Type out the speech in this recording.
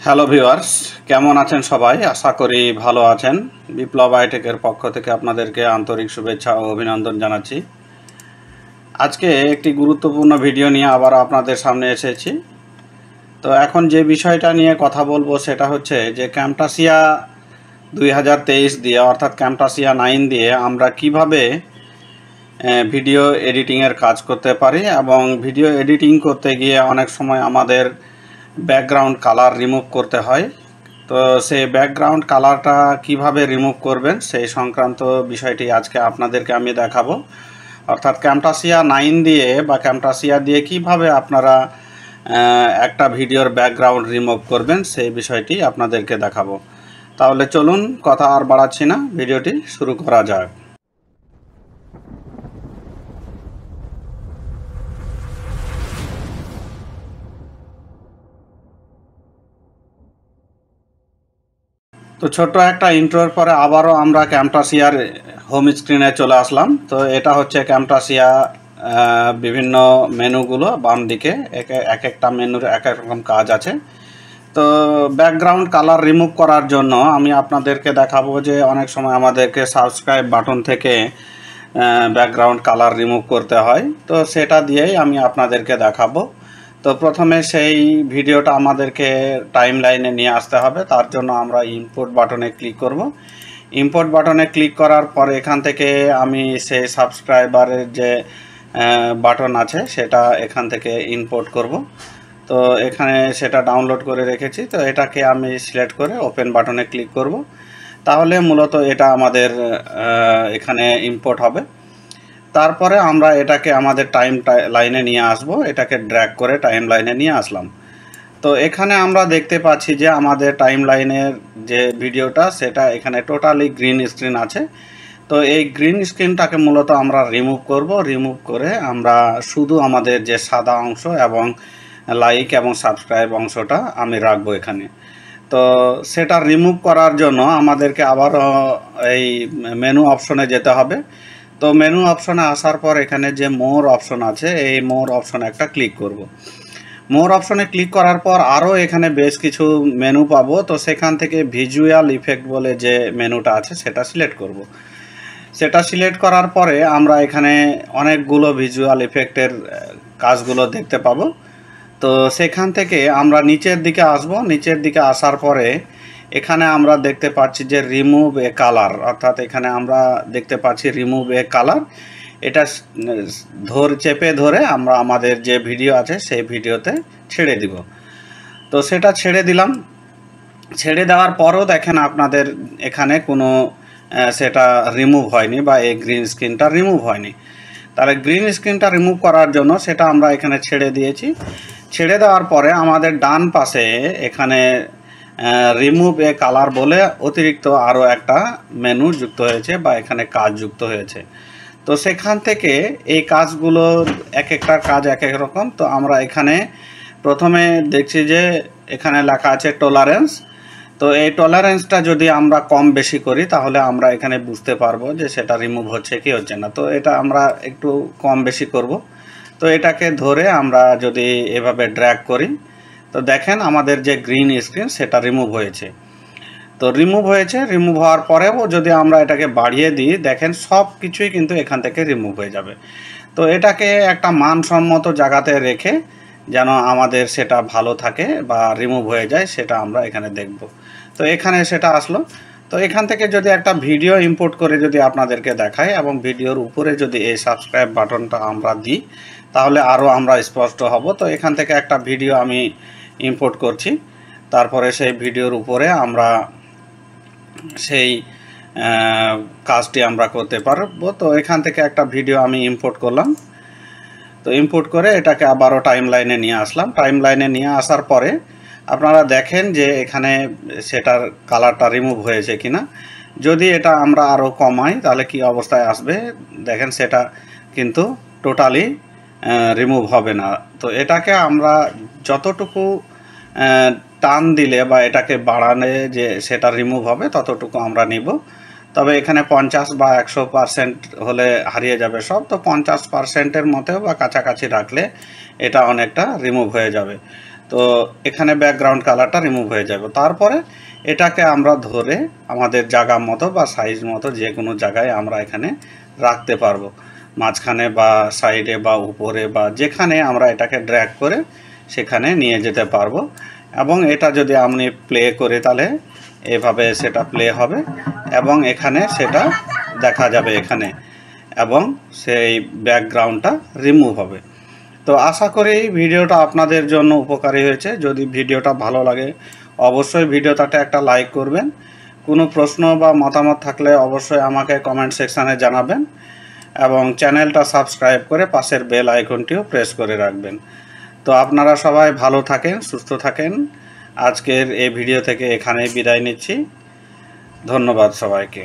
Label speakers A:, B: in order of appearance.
A: Hello viewers, কেমন আছেন সবাই? আশা করি ভালো আছেন। বিপ্লব আইটেকের পক্ষ থেকে আপনাদেরকে আন্তরিক শুভেচ্ছা ও অভিনন্দন জানাচ্ছি। আজকে একটি গুরুত্বপূর্ণ ভিডিও নিয়ে আবার আপনাদের সামনে এসেছি। তো এখন যে বিষয়টা নিয়ে কথা বলবো সেটা হচ্ছে যে ক্যামটাসিয়া 2023 দিয়ে অর্থাৎ ক্যামটাসিয়া 9 দিয়ে আমরা কিভাবে ভিডিও এডিটিংয়ের কাজ করতে পারি এবং ভিডিও এডিটিং করতে গিয়ে অনেক সময় আমাদের ব্যাকগ্রাউন্ড কালার রিমুভ করতে হয়। তো সেই ব্যাকগ্রাউন্ড কালারটা কিভাবে রিমুভ করবেন সেই সংক্রান্ত বিষয়টি আজকে আপনাদেরকে আমি দেখাবো। অর্থাৎ ক্যামটাসিয়া 9 দিয়ে বা ক্যামটাসিয়া দিয়ে কিভাবে আপনারা একটা ভিডিওর ব্যাকগ্রাউন্ড রিমুভ করবেন সেই বিষয়টি আপনাদেরকে দেখাবো। তাহলে চলুন কথা আর বাড়াচ্ছি না, ভিডিওটি শুরু করা যাক। তো ছোট্ট একটা ইন্ট্রোর পরে আবারও আমরা ক্যামটাসিয়ার হোম স্ক্রিনে চলে আসলাম। তো এটা হচ্ছে ক্যামটাসিয়া বিভিন্ন মেনুগুলো বাম দিকে এক একটা মেনুর এক এক রকম কাজ আছে। তো ব্যাকগ্রাউন্ড কালার রিমুভ করার জন্য আমি আপনাদেরকে দেখাবো যে অনেক সময় আমাদেরকে সাবস্ক্রাইব বাটন থেকে ব্যাকগ্রাউন্ড কালার রিমুভ করতে হয়। তো সেটা দিয়েই আমি আপনাদেরকে দেখাবো। তো প্রথমে সেই ভিডিওটা আমাদেরকে টাইম লাইনে নিয়ে আসতে হবে। তার জন্য আমরা ইম্পোর্ট বাটনে ক্লিক করব। ইম্পোর্ট বাটনে ক্লিক করার পর এখান থেকে আমি সেই সাবস্ক্রাইবারের যে বাটন আছে সেটা এখান থেকে ইম্পোর্ট করব। তো এখানে সেটা ডাউনলোড করে রেখেছি। তো এটাকে আমি সিলেক্ট করে ওপেন বাটনে ক্লিক করব। তাহলে মূলত এটা আমাদের এখানে ইম্পোর্ট হবে। তারপরে আমরা এটাকে আমাদের টাইম লাইনে নিয়ে আসব। এটাকে ড্র্যাগ করে টাইম লাইনে নিয়ে আসলাম। তো এখানে আমরা দেখতে পাচ্ছি যে আমাদের টাইম লাইনের যে ভিডিওটা সেটা এখানে টোটালি গ্রিন স্ক্রিন আছে। তো এই গ্রিন স্ক্রিনটাকে মূলত আমরা রিমুভ করব। রিমুভ করে আমরা শুধু আমাদের যে সাদা অংশ এবং লাইক এবং সাবস্ক্রাইব অংশটা আমি রাখবো এখানে। তো সেটা রিমুভ করার জন্য আমাদেরকে আবারও এই মেনু অপশনে যেতে হবে। তো মেনু অপশনে আসার পর এখানে যে মোর অপশন আছে এই মোর অপশনে একটা ক্লিক করব। মোর অপশনে ক্লিক করার পর আরও এখানে বেশ কিছু মেনু পাবো। তো সেখান থেকে ভিজুয়াল ইফেক্ট বলে যে মেনুটা আছে সেটা সিলেক্ট করব। সেটা সিলেক্ট করার পরে আমরা এখানে অনেকগুলো ভিজুয়াল ইফেক্টের কাজগুলো দেখতে পাবো। তো সেখান থেকে আমরা নিচের দিকে আসব। নিচের দিকে আসার পরে এখানে আমরা দেখতে পাচ্ছি যে রিমুভ এ কালার, অর্থাৎ এখানে আমরা দেখতে পাচ্ছি রিমুভ এ কালার। এটা চেপে ধরে আমরা আমাদের যে ভিডিও আছে সেই ভিডিওতে ছেড়ে দিব। তো সেটা ছেড়ে দিলাম। ছেড়ে দেওয়ার পরও দেখেন আপনাদের এখানে কোনো সেটা রিমুভ হয়নি বা এই গ্রিন স্ক্রিনটা রিমুভ হয়নি। তাহলে গ্রিন স্ক্রিনটা রিমুভ করার জন্য সেটা আমরা এখানে ছেড়ে দিয়েছি। ছেড়ে দেওয়ার পরে আমাদের ডান পাশে এখানে রিমুভ এ কালার বলে অতিরিক্ত আরও একটা মেনু যুক্ত হয়েছে বা এখানে কাজ যুক্ত হয়েছে। তো সেখান থেকে এই কাজগুলো এক একটা কাজ এক এক রকম। তো আমরা এখানে প্রথমে দেখছি যে এখানে লেখা আছে টলারেন্স। তো এই টলারেন্সটা যদি আমরা কম বেশি করি তাহলে আমরা এখানে বুঝতে পারবো যে সেটা রিমুভ হচ্ছে কি হচ্ছে না। তো এটা আমরা একটু কম বেশি করব। তো এটাকে ধরে আমরা যদি এভাবে ড্র্যাগ করি তো দেখেন আমাদের যে গ্রিন স্ক্রিন সেটা রিমুভ হয়েছে। তো রিমুভ হয়েছে। রিমুভ হওয়ার পরেও যদি আমরা এটাকে বাড়িয়ে দিই দেখেন সব কিছুই কিন্তু এখান থেকে রিমুভ হয়ে যাবে। তো এটাকে একটা মানসম্মত জায়গাতে রেখে যেন আমাদের সেটা ভালো থাকে বা রিমুভ হয়ে যায় সেটা আমরা এখানে দেখব। তো এখানে সেটা আসলো। তো এখান থেকে যদি একটা ভিডিও ইম্পোর্ট করে যদি আপনাদেরকে দেখাই এবং ভিডিওর উপরে যদি এই সাবস্ক্রাইব বাটনটা আমরা দিই তাহলে আরও আমরা স্পষ্ট হব। তো এখান থেকে একটা ভিডিও আমি ইম্পোর্ট করছি। তারপরে সেই ভিডিওর উপরে আমরা সেই কাজটি আমরা করতে পারবো। তো এখান থেকে একটা ভিডিও আমি ইম্পোর্ট করলাম। তো ইম্পোর্ট করে এটাকে আবারও টাইম লাইনে নিয়ে আসলাম। টাইম লাইনে নিয়ে আসার পরে আপনারা দেখেন যে এখানে সেটার কালারটা রিমুভ হয়েছে কিনা। যদি এটা আমরা আরও কমাই তাহলে কি অবস্থায় আসবে দেখেন, সেটা কিন্তু টোটালি রিমুভ হবে না। তো এটাকে আমরা যতটুকু টান দিলে বা এটাকে বাড়ালে যে সেটা রিমুভ হবে ততটুকু আমরা নিব। তবে এখানে 50 বা 100% হলে হারিয়ে যাবে সব। তো 50%-এর মতো বা কাছাকাছি রাখলে এটা অনেকটা রিমুভ হয়ে যাবে। তো এখানে ব্যাকগ্রাউন্ড কালারটা রিমুভ হয়ে যাবে। তারপরে এটাকে আমরা ধরে আমাদের জায়গা মতো বা সাইজ মতো যে কোনো জায়গায় আমরা এখানে রাখতে পারবো, মাঝখানে বা সাইডে বা উপরে বা যেখানে আমরা এটাকে ড্র্যাগ করে সেখানে নিয়ে যেতে পারবো। এবং এটা যদি আমি প্লে করি তাহলে এভাবে সেটা প্লে হবে এবং এখানে সেটা দেখা যাবে এখানে, এবং সেই ব্যাকগ্রাউন্ডটা রিমুভ হবে। তো আশা করি ভিডিওটা আপনাদের জন্য উপকারী হয়েছে। যদি ভিডিওটা ভালো লাগে অবশ্যই ভিডিওটাতে একটা লাইক করবেন। কোনো প্রশ্ন বা মতামত থাকলে অবশ্যই আমাকে কমেন্ট সেকশানে জানাবেন এবং চ্যানেলটা সাবস্ক্রাইব করে পাশের বেল আইকনটিও প্রেস করে রাখবেন। তো আপনারা সবাই ভালো থাকেন, সুস্থ থাকেন। আজকের এই ভিডিও থেকে এখানেই বিদায় নিচ্ছি। ধন্যবাদ সবাইকে।